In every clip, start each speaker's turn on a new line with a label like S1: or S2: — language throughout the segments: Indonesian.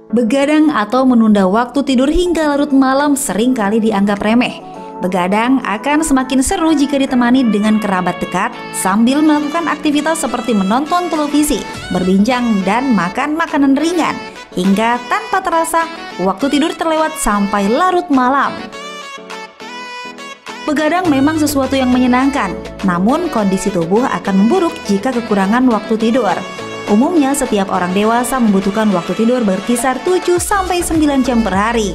S1: Begadang atau menunda waktu tidur hingga larut malam seringkali dianggap remeh. Begadang akan semakin seru jika ditemani dengan kerabat dekat sambil melakukan aktivitas seperti menonton televisi, berbincang, dan makan makanan ringan. Hingga tanpa terasa, waktu tidur terlewat sampai larut malam. Begadang memang sesuatu yang menyenangkan, namun kondisi tubuh akan memburuk jika kekurangan waktu tidur. Umumnya setiap orang dewasa membutuhkan waktu tidur berkisar 7-9 jam per hari.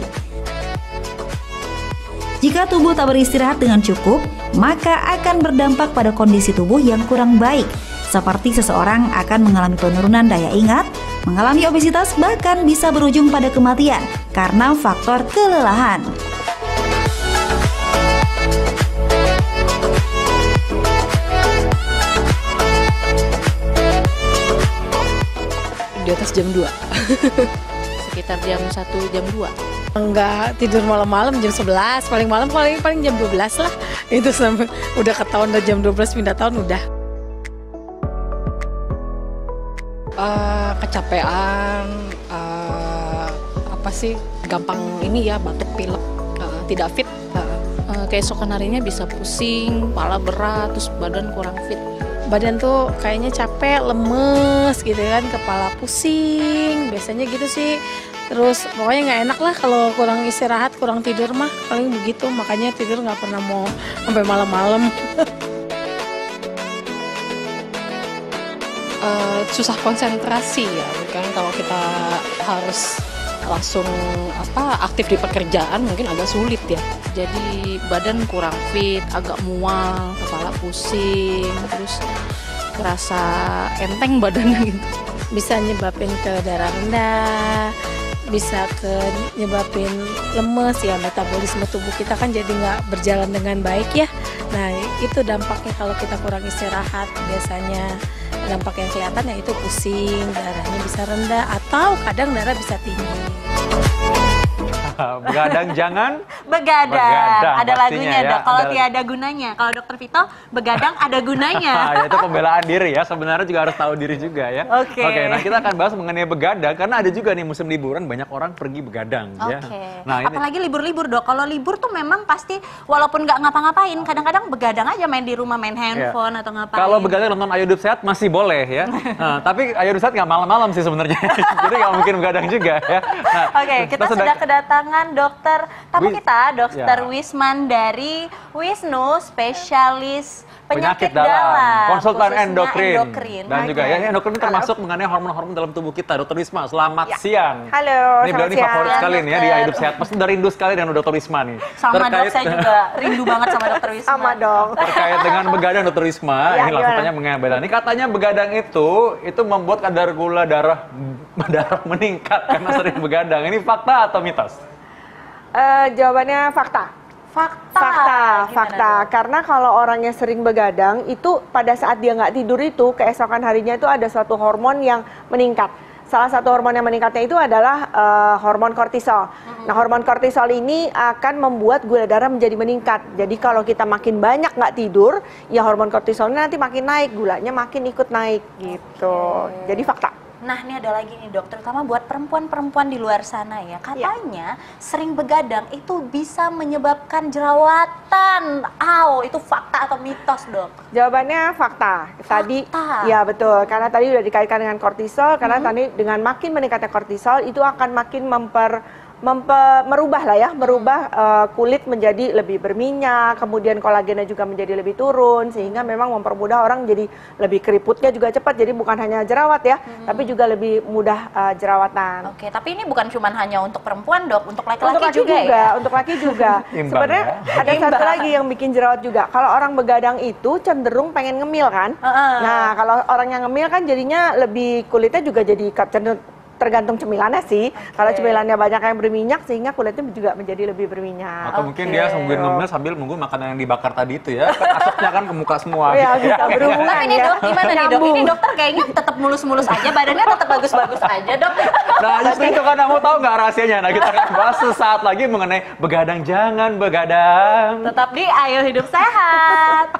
S1: Jika tubuh tak beristirahat dengan cukup, maka akan berdampak pada kondisi tubuh yang kurang baik, seperti seseorang akan mengalami penurunan daya ingat, mengalami obesitas, bahkan bisa berujung pada kematian karena faktor kelelahan.
S2: Di atas jam 2 sekitar jam 1, jam 2.
S3: Enggak tidur malam-malam jam 11, paling malam paling jam 12 lah. Itu sampai udah ketahuan udah jam 12 pindah tahun udah.
S2: Kecapean, apa sih, gampang ini ya, batuk pilek, tidak fit. Keesokan harinya bisa pusing, kepala berat, terus badan kurang fit.
S3: Badan tuh kayaknya capek, lemes gitu kan, kepala pusing, biasanya gitu sih. Terus pokoknya nggak enak lah kalau kurang istirahat, kurang tidur mah, paling begitu. Makanya tidur nggak pernah mau sampai malam-malam.
S2: Susah konsentrasi ya, kan kalau kita harus langsung aktif di pekerjaan mungkin agak sulit ya. Jadi badan kurang fit, agak mual, kepala pusing, terus kerasa enteng badannya gitu.
S3: Bisa nyebabin ke darah rendah, bisa ke nyebabin lemes ya, metabolisme tubuh kita kan jadi nggak berjalan dengan baik ya. Nah itu dampaknya kalau kita kurang istirahat. Biasanya dampak yang kelihatan yaitu pusing, darahnya bisa rendah, atau kadang darah bisa tinggi.
S4: Begadang jangan
S5: begadang. Ada lagunya
S4: ya.
S5: Dok. Kalau tiada gunanya. Kalau Dokter Vito, begadang ada gunanya.
S4: Ya, itu pembelaan diri ya. Sebenarnya juga harus tahu diri juga ya.
S5: Oke.
S4: Nah kita akan bahas mengenai begadang karena ada juga nih musim liburan banyak orang pergi begadang. Ya. Nah,
S5: apalagi libur-libur Dok. Kalau libur tuh memang pasti walaupun nggak ngapa-ngapain, kadang-kadang begadang aja main di rumah, main handphone atau ngapain.
S4: Kalau begadang nonton Ayo Hidup Sehat masih boleh ya. Nah, tapi Ayo Hidup Sehat nggak malam-malam sih sebenarnya. Jadi nggak mungkin begadang juga ya. Nah,
S5: kita sudah kedatangan dokter tamu kita, Dokter Wisman dari Wisnu, spesialis penyakit dalam,
S4: konsultan endokrin. Dan juga ya endokrin termasuk mengenai hormon-hormon dalam tubuh kita. Dokter Wisma, selamat siang.
S5: Halo,
S4: ini beliau ini favorit sekali nih ya di Hidup Sehat. Pasti udah rindu sekali dengan Dokter Wisma nih.
S5: Sama Dok, saya juga rindu banget sama Dokter Wisma.
S6: Sama dong.
S4: Terkait dengan begadang Dokter Wisma, ini langsung tanya mengenai begadang. Ini katanya begadang itu membuat kadar gula darah meningkat karena sering begadang. Ini fakta atau mitos?
S6: Jawabannya fakta. Fakta. Karena kalau orangnya sering begadang, itu pada saat dia nggak tidur itu, keesokan harinya itu ada suatu hormon yang meningkat. Salah satu hormon yang meningkatnya itu adalah hormon kortisol. Nah, hormon kortisol ini akan membuat gula darah menjadi meningkat. Jadi kalau kita makin banyak nggak tidur, ya hormon kortisolnya nanti makin naik, gulanya makin ikut naik gitu. Jadi fakta.
S5: Nah, ini ada lagi nih Dok, terutama buat perempuan-perempuan di luar sana ya. Katanya sering begadang itu bisa menyebabkan jerawatan. Itu fakta atau mitos, Dok?
S6: Jawabannya fakta. Tadi ya betul, karena tadi udah dikaitkan dengan kortisol, karena tadi dengan makin meningkatnya kortisol itu akan makin merubah kulit menjadi lebih berminyak, kemudian kolagennya juga menjadi lebih turun, sehingga memang mempermudah orang jadi lebih keriputnya juga cepat, jadi bukan hanya jerawat ya, tapi juga lebih mudah jerawatan.
S5: Oke, tapi ini bukan cuma hanya untuk perempuan Dok, untuk laki-laki juga ya?
S6: Untuk laki juga. Sebenarnya ada satu lagi yang bikin jerawat juga, kalau orang begadang itu cenderung pengen ngemil kan. Nah, kalau orang yang ngemil kan jadinya lebih, kulitnya juga jadi cenderung, tergantung cemilannya sih. Kalau cemilannya banyak yang berminyak, sehingga kulitnya juga menjadi lebih berminyak.
S4: Atau mungkin dia sambil ngemil sambil nunggu makanan yang dibakar tadi itu ya. Asapnya kan ke muka semua.
S6: Ya, bisa berhubungan.
S5: Tapi ini Dok, gimana nih Dok? Ini dokter kayaknya tetap mulus-mulus aja, badannya tetap bagus-bagus aja Dok.
S4: Nah, justru itu kan kamu tahu nggak rahasianya? Nah, kita akan bahas sesaat lagi mengenai begadang jangan begadang.
S5: Tetap di Ayo Hidup Sehat.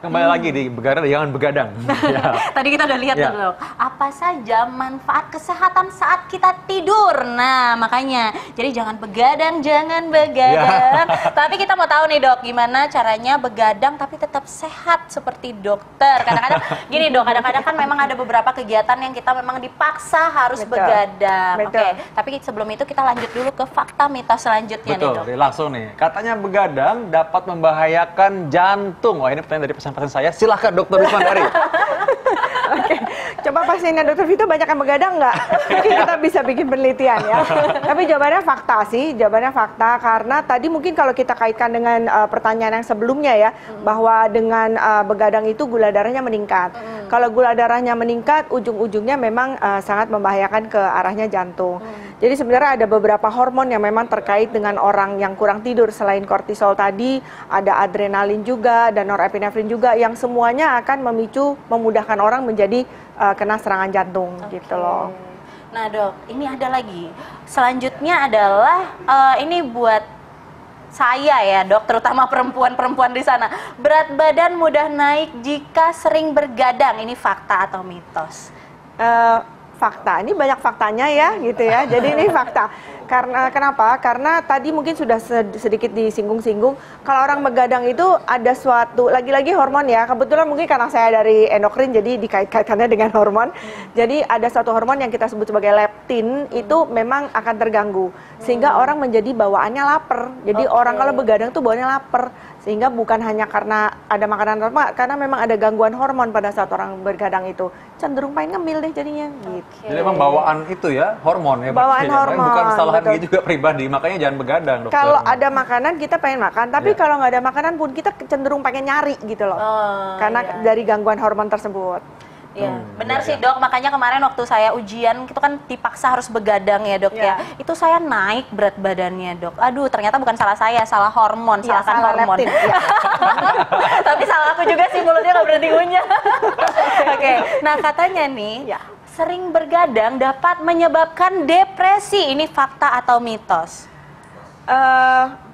S4: Kembali lagi di begadang, jangan begadang. Ya.
S5: Tadi kita udah lihat
S4: Ya.
S5: tuh dok, apa saja manfaat kesehatan saat kita tidur. Nah makanya, jadi jangan begadang, jangan begadang. Tapi kita mau tahu nih dok, gimana caranya begadang tapi tetap sehat seperti dokter. Kadang-kadang gini dok, kadang-kadang kan memang ada beberapa kegiatan yang kita memang dipaksa harus
S6: Betul.
S5: begadang.
S6: Betul.
S5: Oke, tapi sebelum itu kita lanjut dulu ke fakta mitos selanjutnya nih
S4: Betul,
S5: dok.
S4: langsung nih. Katanya begadang dapat membahayakan jantung. Wah, ini pertanyaan dari pesan-pesan saya. Silahkan Dokter Wisman Eri.
S6: Oke, coba pasiennya Dokter Vito banyak yang begadang nggak? Mungkin kita bisa bikin penelitian ya. Tapi jawabannya fakta sih, jawabannya fakta karena tadi mungkin kalau kita kaitkan dengan pertanyaan yang sebelumnya ya, bahwa dengan begadang itu gula darahnya meningkat. Kalau gula darahnya meningkat, ujung-ujungnya memang sangat membahayakan ke arahnya jantung. Jadi sebenarnya ada beberapa hormon yang memang terkait dengan orang yang kurang tidur. Selain kortisol tadi, ada adrenalin juga dan norepinefrin juga yang semuanya akan memicu, memudahkan orang menjadi kena serangan jantung gitu loh.
S5: Nah dok, ini ada lagi. Selanjutnya adalah ini buat saya ya dok, terutama perempuan-perempuan di sana. Berat badan mudah naik jika sering bergadang. Ini fakta atau mitos?
S6: Fakta, ini banyak faktanya ya gitu ya. Jadi ini fakta. Karena kenapa? Karena tadi mungkin sudah sedikit disinggung-singgung. Kalau orang begadang itu ada suatu, lagi-lagi hormon ya. Kebetulan mungkin karena saya dari endokrin jadi dikait-kaitannya dengan hormon. Jadi ada satu hormon yang kita sebut sebagai leptin itu memang akan terganggu. Sehingga orang menjadi bawaannya lapar. Jadi orang kalau begadang tuh bawaannya lapar. Sehingga bukan hanya karena ada makanan normal, karena memang ada gangguan hormon pada saat orang bergadang itu. Cenderung pengen ngemil deh jadinya gitu.
S4: Jadi memang bawaan itu ya, hormon ya.
S6: Bawaan
S4: berarti ya.
S6: hormon,
S4: Bukan kesalahan
S6: betul.
S4: dia juga pribadi, makanya jangan begadang dokter.
S6: Kalau ada makanan kita pengen makan, tapi
S4: Iya.
S6: kalau nggak ada makanan pun kita cenderung pengen nyari gitu loh. Karena dari gangguan hormon tersebut.
S5: Iya, benar
S4: iya,
S5: sih dok. Makanya kemarin waktu saya ujian itu kan dipaksa harus begadang ya dok ya. Itu saya naik berat badannya dok. Aduh, ternyata bukan salah saya, salah hormon,
S6: Iya,
S5: salahkan
S6: salah
S5: hormon.
S6: leptin, iya.
S5: Tapi salah aku juga sih, mulutnya nggak berhenti ngunyah. Oke, nah katanya nih,
S6: Ya.
S5: sering bergadang dapat menyebabkan depresi. Ini fakta atau mitos?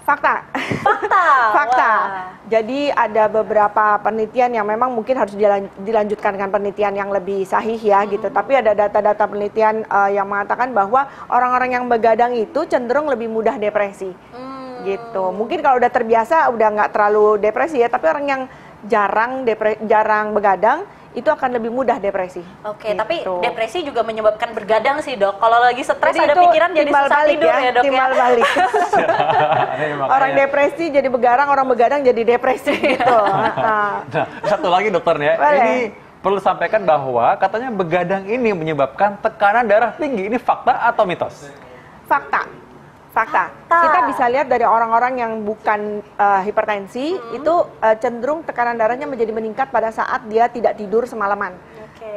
S6: Fakta.
S5: Fakta.
S6: Fakta.
S5: Wah.
S6: Jadi ada beberapa penelitian yang memang mungkin harus dilanjutkan dengan penelitian yang lebih sahih ya gitu. Tapi ada data-data penelitian yang mengatakan bahwa orang-orang yang begadang itu cenderung lebih mudah depresi. Gitu. Mungkin kalau udah terbiasa udah nggak terlalu depresi ya, tapi orang yang jarang begadang itu akan lebih mudah depresi.
S5: Oke,
S6: gitu.
S5: tapi depresi juga menyebabkan bergadang sih dok. Kalau lagi stres
S6: Jadi
S5: ada
S6: itu
S5: pikiran jadi
S6: timbal
S5: susah
S6: balik
S5: tidur ya dok
S6: timbal
S5: ya.
S6: balik.
S4: Ini makanya.
S6: Orang depresi jadi begadang, orang begadang jadi depresi gitu.
S4: Nah, satu lagi dokter ya.
S6: Boleh.
S4: Ini perlu sampaikan bahwa katanya begadang ini menyebabkan tekanan darah tinggi. Ini fakta atau mitos?
S6: Fakta. Fakta.
S5: Fakta.
S6: Kita bisa lihat dari orang-orang yang bukan hipertensi itu cenderung tekanan darahnya menjadi meningkat pada saat dia tidak tidur semalaman.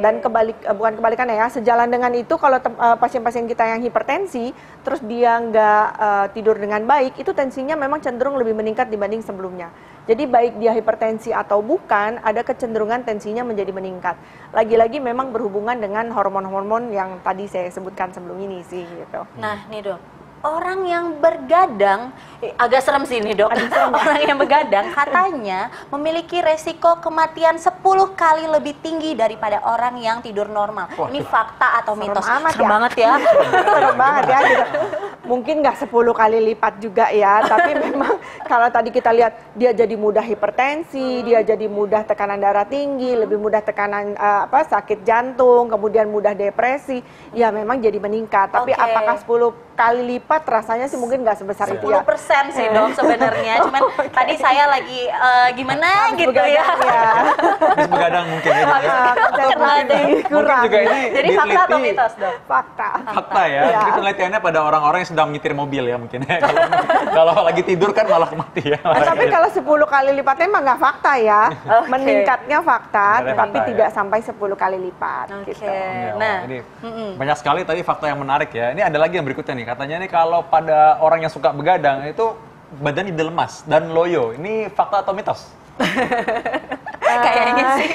S6: Dan bukan kebalikannya ya, sejalan dengan itu kalau pasien-pasien kita yang hipertensi terus dia nggak tidur dengan baik, itu tensinya memang cenderung lebih meningkat dibanding sebelumnya. Jadi baik dia hipertensi atau bukan, ada kecenderungan tensinya menjadi meningkat. Lagi-lagi memang berhubungan dengan hormon-hormon yang tadi saya sebutkan sebelum ini sih gitu.
S5: Nah nih dok, orang yang bergadang, agak serem sih nih dok. Orang yang begadang katanya memiliki resiko kematian 10 kali lebih tinggi daripada orang yang tidur normal. Ini fakta atau
S6: Serem
S5: mitos?
S6: amat
S5: Serem
S6: ya.
S5: banget ya.
S6: Serem banget ya gitu. Mungkin nggak 10 kali lipat juga ya, tapi memang kalau tadi kita lihat dia jadi mudah hipertensi, dia jadi mudah tekanan darah tinggi, lebih mudah tekanan sakit jantung, kemudian mudah depresi, ya memang jadi meningkat. Tapi
S5: Oke.
S6: apakah 10 kali lipat rasanya sih mungkin nggak sebesar itu ya.
S5: 10% sih dok sebenarnya. Cuman tadi saya lagi gimana
S6: Habis
S5: gitu ya.
S6: begadang ya.
S4: Habis begadang mungkin ya.
S5: Kena deh.
S4: Mungkin juga ini
S5: Jadi fakta atau
S4: diteliti-
S5: mitos dok?
S6: Fakta.
S4: Fakta ya.
S6: Iya.
S4: Mungkin penelitiannya pada orang-orang yang sedang menyetir mobil ya mungkin. Kalau lagi tidur kan malah mati ya.
S6: Tapi kalau 10 kali lipatnya emang nggak fakta ya.
S5: Oke.
S6: Meningkatnya fakta,
S4: Meningkatnya
S6: tapi
S4: fakta,
S6: tidak
S4: ya.
S6: sampai 10 kali lipat
S5: Oke.
S6: gitu.
S4: Ya,
S5: Nah,
S4: ini banyak sekali tadi fakta yang menarik ya. Ini ada lagi yang berikutnya nih. Katanya nih kalau pada orang yang suka begadang itu badan jadi lemas dan loyo. Ini fakta atau mitos?
S5: Kayaknya sih.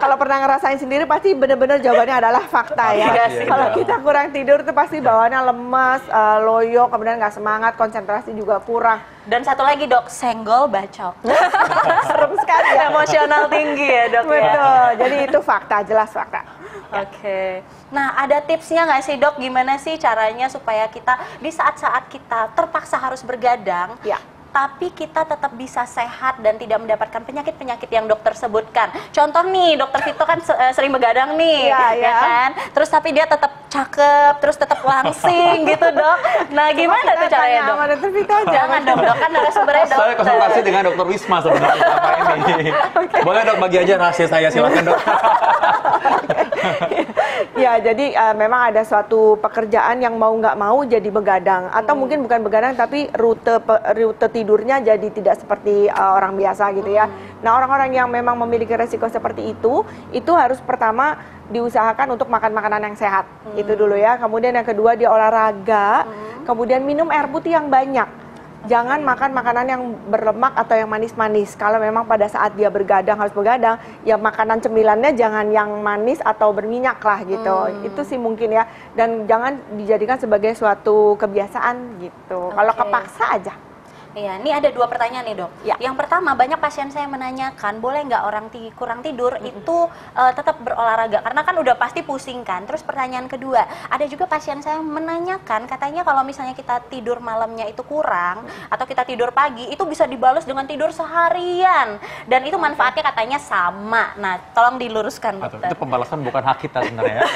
S6: Kalau pernah ngerasain sendiri pasti bener-bener jawabannya adalah fakta ya.
S4: Iya sih,
S6: Kalau
S4: iya.
S6: kita kurang tidur itu pasti bawaannya lemas, loyo, kemudian nggak semangat, konsentrasi juga kurang.
S5: Dan satu lagi dok, senggol bacok.
S6: Serem sekali ya.
S5: Emosional tinggi ya dok ya.
S6: Betul, jadi itu fakta, jelas fakta.
S5: Oke. Nah, ada tipsnya nggak sih dok? Gimana sih caranya supaya kita di saat-saat kita terpaksa harus bergadang,
S6: Ya.
S5: tapi kita tetap bisa sehat dan tidak mendapatkan penyakit-penyakit yang dokter sebutkan. Contoh nih, dokter Vito kan sering begadang nih,
S6: Iya,
S5: ya
S6: iya.
S5: kan? Terus tapi dia tetap cakep, terus tetap langsing gitu dok. Nah, gimana tuh caranya dok?
S6: Sama dokter Vito aja.
S5: Jangan dong dok, kan narasumbernya dokter.
S4: Saya konsultasi dengan dokter Wisma sebenarnya apa ini. Boleh dok bagi aja rahasia saya, silakan dok.
S6: Ya, jadi memang ada suatu pekerjaan yang mau nggak mau jadi begadang, atau mungkin bukan begadang tapi rute tidurnya jadi tidak seperti orang biasa gitu ya. Nah, orang-orang yang memang memiliki resiko seperti itu harus pertama diusahakan untuk makan makanan yang sehat, itu dulu ya. Kemudian yang kedua dia olahraga, kemudian minum air putih yang banyak. Jangan makan makanan yang berlemak atau yang manis-manis. Kalau memang pada saat dia bergadang, harus begadang, ya makanan cemilannya jangan yang manis atau berminyak lah gitu. Itu sih mungkin ya. Dan jangan dijadikan sebagai suatu kebiasaan gitu. Kalau
S5: Oke.
S6: kepaksa aja.
S5: Iya, ini ada 2 pertanyaan nih dok.
S6: Ya.
S5: Yang pertama, banyak pasien saya menanyakan, boleh nggak orang kurang tidur itu tetap berolahraga? Karena kan udah pasti pusing kan. Terus pertanyaan kedua, ada juga pasien saya menanyakan, katanya kalau misalnya kita tidur malamnya itu kurang, atau kita tidur pagi, itu bisa dibalas dengan tidur seharian. Dan itu manfaatnya katanya sama. Nah, tolong diluruskan
S4: Aduh,
S5: dokter.
S4: itu pembalasan bukan hak kita sebenarnya ya.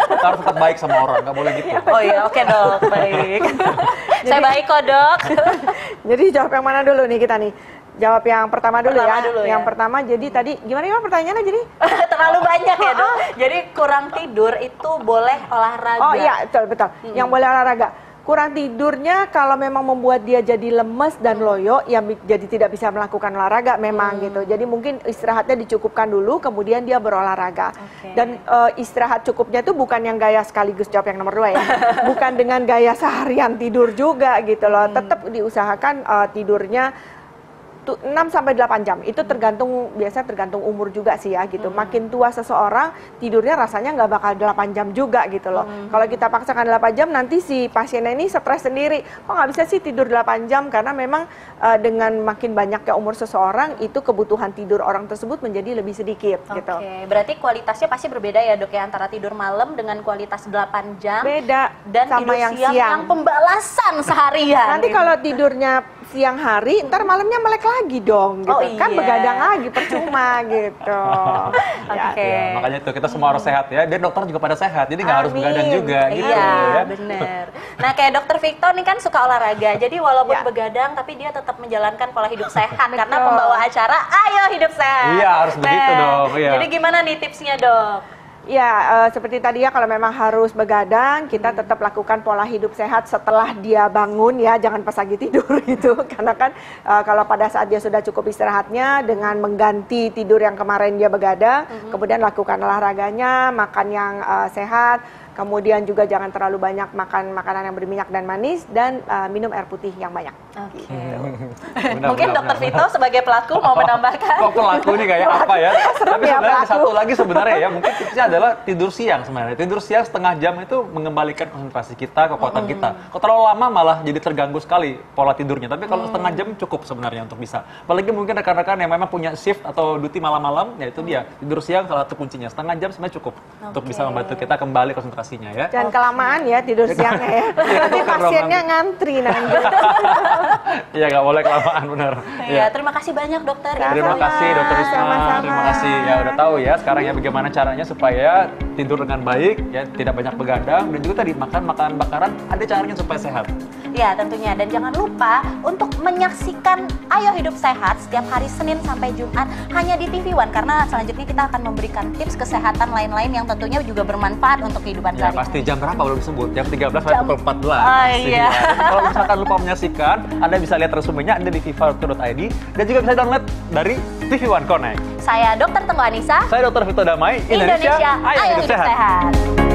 S4: Kita harus tetap baik sama orang, nggak boleh gitu.
S5: Oh iya, oke dok, baik. Saya baik kok dok.
S6: Jadi jawab yang mana dulu nih kita nih? Jawab yang pertama dulu
S5: Pertama
S6: ya.
S5: dulu ya.
S6: Yang pertama jadi tadi gimana pertanyaannya jadi?
S5: Terlalu banyak ya dok. Jadi kurang tidur itu boleh olahraga.
S6: Oh iya, betul. Yang boleh olahraga. Kurang tidurnya kalau memang membuat dia jadi lemes dan loyo, ya jadi tidak bisa melakukan olahraga memang gitu. Jadi mungkin istirahatnya dicukupkan dulu, kemudian dia berolahraga.
S5: Oke.
S6: Dan istirahat cukupnya itu bukan yang gaya sekaligus jawab yang nomor 2 ya. Bukan dengan gaya seharian tidur juga gitu loh. Tetap diusahakan tidurnya 6-8 jam. Itu biasanya tergantung umur juga sih ya gitu. Makin tua seseorang tidurnya rasanya nggak bakal 8 jam juga gitu loh. Kalau kita paksakan 8 jam nanti si pasiennya ini stres sendiri. Kok nggak bisa sih tidur 8 jam? Karena memang dengan makin banyaknya umur seseorang itu kebutuhan tidur orang tersebut menjadi lebih sedikit gitu.
S5: Oke, berarti kualitasnya pasti berbeda ya dok ya, antara tidur malam dengan kualitas 8 jam
S6: Beda
S5: dan
S6: sama
S5: tidur
S6: yang
S5: siang yang pembalasan seharian.
S6: Nanti kalau tidurnya siang hari, ntar malamnya melek lagi dong gitu.
S5: Oh,
S6: Kan
S5: iya.
S6: begadang lagi percuma gitu.
S5: Oke.
S4: Ya, makanya itu kita semua harus sehat ya. Dan dokter juga pada sehat, jadi nggak harus
S6: Amin.
S4: begadang juga gitu
S5: Iya,
S4: ya.
S5: bener. Nah, kayak dokter Victor nih kan suka olahraga. Jadi walaupun
S6: Ya.
S5: begadang, tapi dia tetap menjalankan pola hidup sehat. Karena pembawa acara, ayo hidup sehat.
S4: Iya, harus begitu dong, iya.
S5: Jadi gimana nih tipsnya dok?
S6: Ya, seperti tadi ya, kalau memang harus begadang, kita tetap lakukan pola hidup sehat setelah dia bangun ya, jangan pas lagi tidur gitu. Karena kan kalau pada saat dia sudah cukup istirahatnya, dengan mengganti tidur yang kemarin dia begadang, kemudian lakukan olahraganya, makan yang sehat, kemudian juga jangan terlalu banyak makan makanan yang berminyak dan manis, dan minum air putih yang banyak.
S5: Oke.
S4: Benar,
S5: Mungkin
S4: benar,
S5: dokter
S4: benar.
S5: Vito sebagai pelaku mau menambahkan.
S4: Kok pelaku nih kayak apa ya? Tapi
S6: ya,
S4: sebenarnya
S6: pelaku.
S4: satu lagi sebenarnya ya, mungkin tipsnya adalah tidur siang sebenarnya. Tidur siang setengah jam itu mengembalikan konsentrasi kita, kekuatan kita. Kalau terlalu lama malah jadi terganggu sekali pola tidurnya. Tapi kalau setengah jam cukup sebenarnya untuk bisa. Apalagi mungkin rekan-rekan yang memang punya shift atau duty malam-malam, ya itu dia. Tidur siang salah satu kuncinya. Setengah jam sebenarnya cukup untuk bisa membantu kita kembali konsentrasinya ya.
S6: Jangan kelamaan ya tidur siangnya ya. Nanti
S4: Bukan
S6: pasiennya
S4: romantis.
S6: ngantri nanti.
S4: Iya nggak boleh kelamaan benar.
S5: Iya, terima kasih banyak dokter.
S4: Terima kasih dokter Risma,
S6: Sama-sama.
S4: terima kasih ya udah tahu ya sekarang ya bagaimana caranya supaya tidur dengan baik ya, tidak banyak begadang, dan juga tadi makan makanan bakaran ada caranya supaya sehat.
S5: Ya tentunya, dan jangan lupa untuk menyaksikan Ayo Hidup Sehat setiap hari Senin sampai Jumat hanya di TV One, karena selanjutnya kita akan memberikan tips kesehatan lain-lain yang tentunya juga bermanfaat untuk kehidupan
S4: Ya
S5: sehari-hari.
S4: pasti jam berapa belum disebut, jam 13 sampai pukul 14.
S5: Oh, iya.
S4: Dan kalau misalkan lupa menyaksikan, Anda bisa lihat resumenya ada di viva.co.id dan juga bisa download dari TV One Connect.
S5: Saya Dr. Tengku Anissa,
S4: Saya Dr. Vito Damai,
S5: Indonesia Ayo Hidup Sehat.